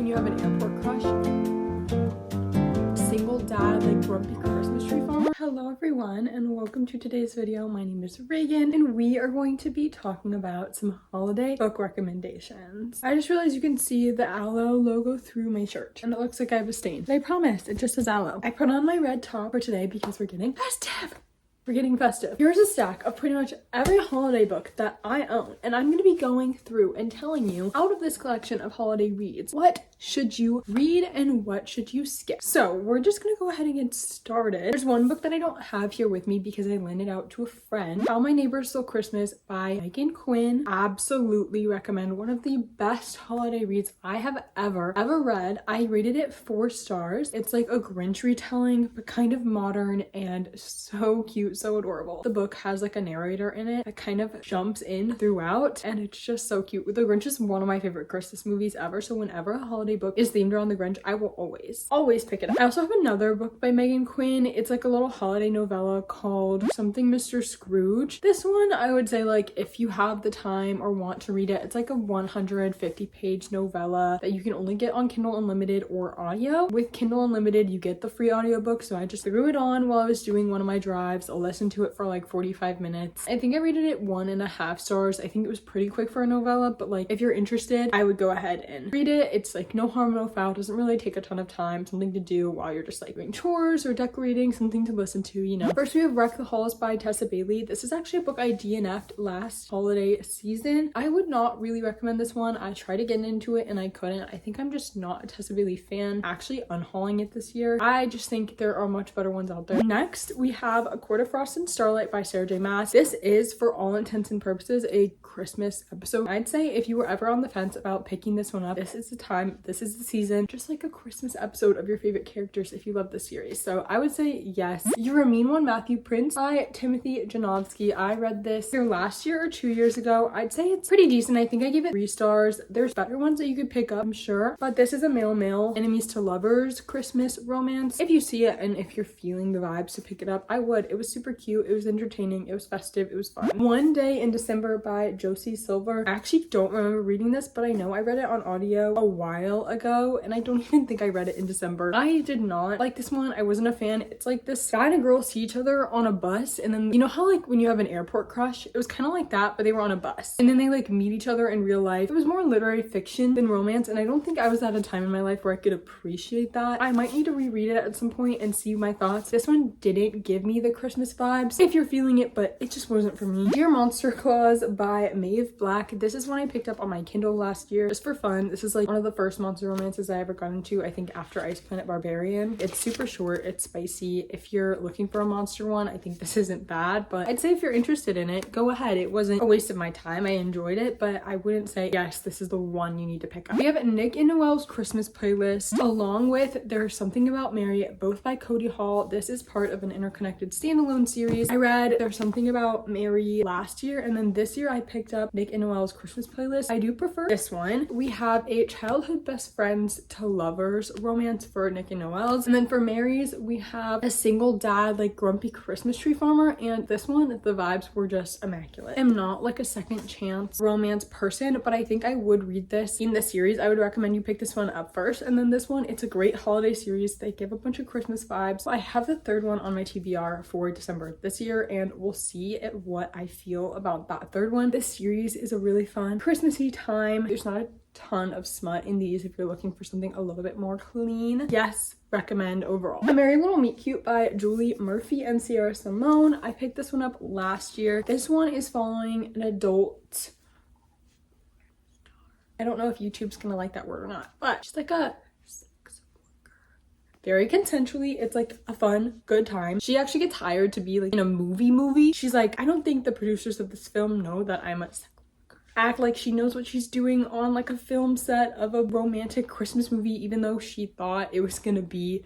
you have an airport crush? Single dad, like grumpy Christmas tree farmer. Hello everyone and welcome to today's video. My name is Reagan and we are going to be talking about some holiday book recommendations. I just realized you can see the aloe logo through my shirt and it looks like I have a stain. But I promise it just says aloe. I put on my red top for today because we're getting festive. Here's a stack of pretty much every holiday book that I own, and I'm going to be going through and telling you out of this collection of holiday reads, what should you read and what should you skip. So we're just going to go ahead and get started. There's one book that I don't have here with me because I lent it out to a friend. How My Neighbors Stole Christmas by Megan Quinn. Absolutely recommend. One of the best holiday reads I have ever read. I rated it 4 stars. It's like a Grinch retelling, but kind of modern and so cute. So adorable. The book has like a narrator in it that kind of jumps in throughout and it's just so cute. The Grinch is one of my favorite Christmas movies ever, so whenever a holiday book is themed around the Grinch, I will always pick it up. I also have another book by Megan Quinn. It's like a little holiday novella called Something Mr. Scrooge. This one I would say, like, if you have the time or want to read it, it's like a 150-page novella that you can only get on Kindle Unlimited or audio. With Kindle Unlimited you get the free audiobook, so I just threw it on while I was doing one of my drives. I'll listen to it for like 45 minutes. I think I rated it 1.5 stars. I think it was pretty quick for a novella, but like if you're interested, I would go ahead and read it. It's like no harm, no foul. It doesn't really take a ton of time. Something to do while you're just like doing chores or decorating, something to listen to, you know. First we have Wreck the Halls by Tessa Bailey. This is actually a book I DNF'd last holiday season. I would not really recommend this one. I tried to get into it and I couldn't. I think I'm just not a Tessa Bailey fan. Actually unhauling it this year. I just think there are much better ones out there. Next we have A Court of Frost and Starlight by Sarah J. Maas. This is, for all intents and purposes, a Christmas episode. I'd say if you were ever on the fence about picking this one up, this is the time, this is the season. Just like a Christmas episode of your favorite characters if you love the series. So I would say yes. You're a Mean One, Matthew Prince by Timothy Janowski. I read this either last year or 2 years ago. I'd say it's pretty decent. I think I gave it 3 stars. There's better ones that you could pick up, I'm sure, but this is a male enemies to lovers Christmas romance. If you see it and if you're feeling the vibes to pick it up, I would. It was super cute. It was entertaining. It was festive. It was fun. One Day in December by Josie Silver. I actually don't remember reading this, but I know I read it on audio a while ago and I don't even think I read it in December. I did not like this one. I wasn't a fan. It's like this guy and a girl see each other on a bus, and then you know how like when you have an airport crush, it was kind of like that, but they were on a bus and then they like meet each other in real life. It was more literary fiction than romance, and I don't think I was at a time in my life where I could appreciate that. I might need to reread it at some point and see my thoughts. This one didn't give me the Christmas vibes if you're feeling it, but it just wasn't for me. Dear Monster Claus by Maeve Black. This is one I picked up on my Kindle last year just for fun. This is like one of the first monster romances I ever got into, I think after Ice Planet Barbarian. It's super short, it's spicy. If you're looking for a monster one, I think this isn't bad, but I'd say if you're interested in it, go ahead. It wasn't a waste of my time. I enjoyed it, but I wouldn't say, yes, this is the one you need to pick up. We have Nick and Noelle's Christmas Playlist along with There's Something About Mary, both by Cody Hall. This is part of an interconnected standalone series. I read There's Something About Mary last year, and then this year I picked up Nick and Noelle's Christmas Playlist. I do prefer this one. We have a childhood best friends to lovers romance for Nick and Noelle's, and then for Mary's we have a single dad, like grumpy Christmas tree farmer, and this one the vibes were just immaculate. I'm not like a second chance romance person, but I think I would read this in the series. I would recommend you pick this one up first, and then this one, it's a great holiday series. They give a bunch of Christmas vibes. So I have the third one on my TBR for December this year, and we'll see what I feel about that third one. This series is a really fun Christmassy time. There's not a ton of smut in these if you're looking for something a little bit more clean. Yes, recommend overall. A Merry Little Meet Cute by Julie Murphy and Sierra Simone. I picked this one up last year. This one is following an adult, I don't know if YouTube's gonna like that word or not, but she's like a sex worker. Very consensually. It's like a fun, good time. She actually gets hired to be like in a movie. She's like, I don't think the producers of this film know that I'm a sex worker. Act like she knows what she's doing on like a film set of a romantic Christmas movie, even though she thought it was gonna be.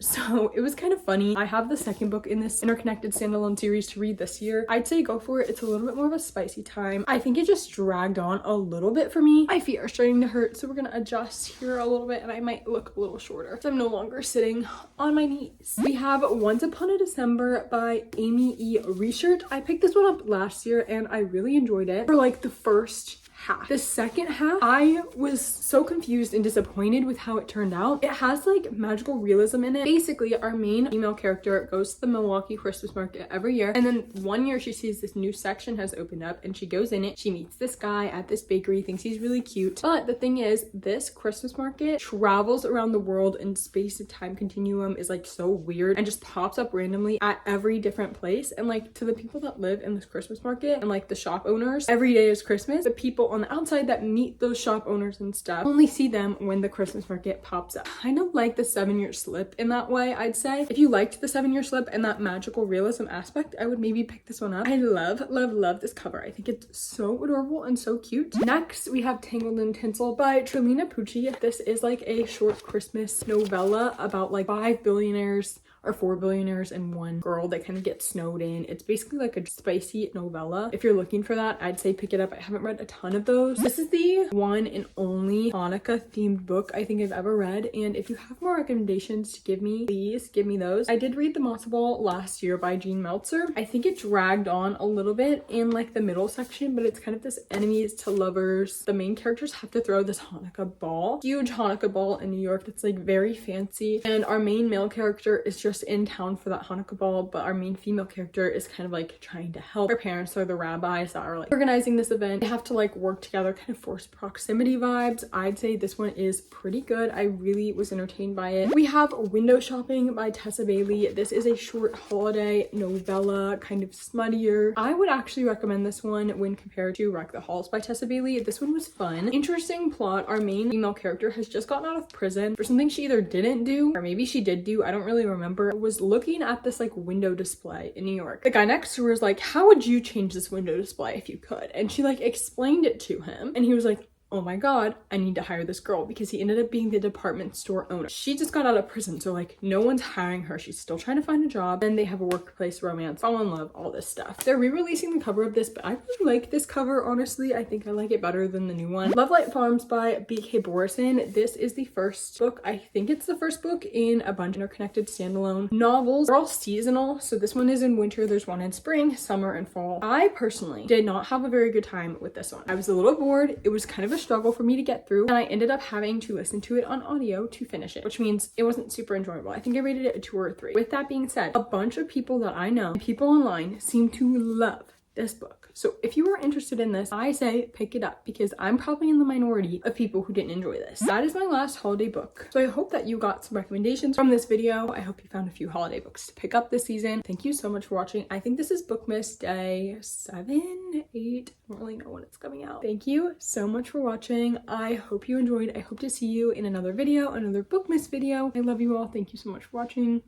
So it was kind of funny. I have the second book in this interconnected standalone series to read this year. I'd say go for it. It's a little bit more of a spicy time. I think it just dragged on a little bit for me. My feet are starting to hurt, so we're gonna adjust here a little bit and I might look a little shorter. So I'm no longer sitting on my knees. We have Once Upon a December by Amy E. Reichert. I picked this one up last year and I really enjoyed it. For like the first half. The second half, I was so confused and disappointed with how it turned out. It has like magical realism in it. Basically, our main female character goes to the Milwaukee Christmas market every year, and then one year she sees this new section has opened up and she goes in it. She meets this guy at this bakery, thinks he's really cute. But the thing is, this Christmas market travels around the world and space and time continuum is like so weird and just pops up randomly at every different place. And like to the people that live in this Christmas market and like the shop owners, every day is Christmas. The people on the outside that meet those shop owners and stuff only see them when the Christmas market pops up. Kind of like the 7-year slip in that way, I'd say. If you liked the 7-year slip and that magical realism aspect, I would maybe pick this one up. I love this cover. I think it's so adorable and so cute. Next, we have Tangled in Tinsel by Trilina Pucci. This is like a short Christmas novella about like 5 billionaires or 4 billionaires and one girl that kind of gets snowed in. It's basically like a spicy novella. If you're looking for that, I'd say pick it up. I haven't read a ton of those. This is the one and only Hanukkah themed book I think I've ever read, and if you have more recommendations to give me, please give me those. I did read The Matzo Ball last year by Jean Meltzer. I think it dragged on a little bit in like the middle section, but it's kind of this enemies to lovers. The main characters have to throw this Hanukkah ball, huge Hanukkah ball in New York that's like very fancy, and our main male character is just in town for that Hanukkah ball, but our main female character is kind of like trying to help. Her parents are the rabbis that are like organizing this event. They have to like work together, kind of forced proximity vibes. I'd say this one is pretty good. I really was entertained by it. We have Window Shopping by Tessa Bailey. This is a short holiday novella, kind of smuttier. I would actually recommend this one when compared to Wreck the Halls by Tessa Bailey. This one was fun. Interesting plot. Our main female character has just gotten out of prison for something she either didn't do or maybe she did do. I don't really remember. Was looking at this like window display in New York. The guy next to her was like, how would you change this window display if you could? And she like explained it to him and he was like, oh my god, I need to hire this girl, because he ended up being the department store owner. She just got out of prison, so like no one's hiring her. She's still trying to find a job. Then they have a workplace romance, fall in love, all this stuff. They're re-releasing the cover of this, but I really like this cover, honestly. I think I like it better than the new one. Love Light Farms by B.K. Borison. This is the first book. I think it's the first book in a bunch of interconnected standalone novels. They're all seasonal, so this one is in winter. There's one in spring, summer, and fall. I personally did not have a very good time with this one. I was a little bored. It was kind of a struggle for me to get through, and I ended up having to listen to it on audio to finish it, which means it wasn't super enjoyable. I think I rated it a 2 or a 3. With that being said, a bunch of people that I know, people online, seem to love this book. So if you are interested in this, I say pick it up, because I'm probably in the minority of people who didn't enjoy this. That is my last holiday book. So I hope that you got some recommendations from this video. I hope you found a few holiday books to pick up this season. Thank you so much for watching. I think this is Bookmas Day 7, 8. I don't really know when it's coming out. Thank you so much for watching. I hope you enjoyed. I hope to see you in another video, another Bookmas video. I love you all. Thank you so much for watching.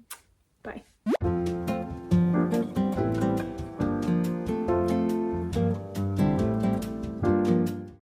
Bye.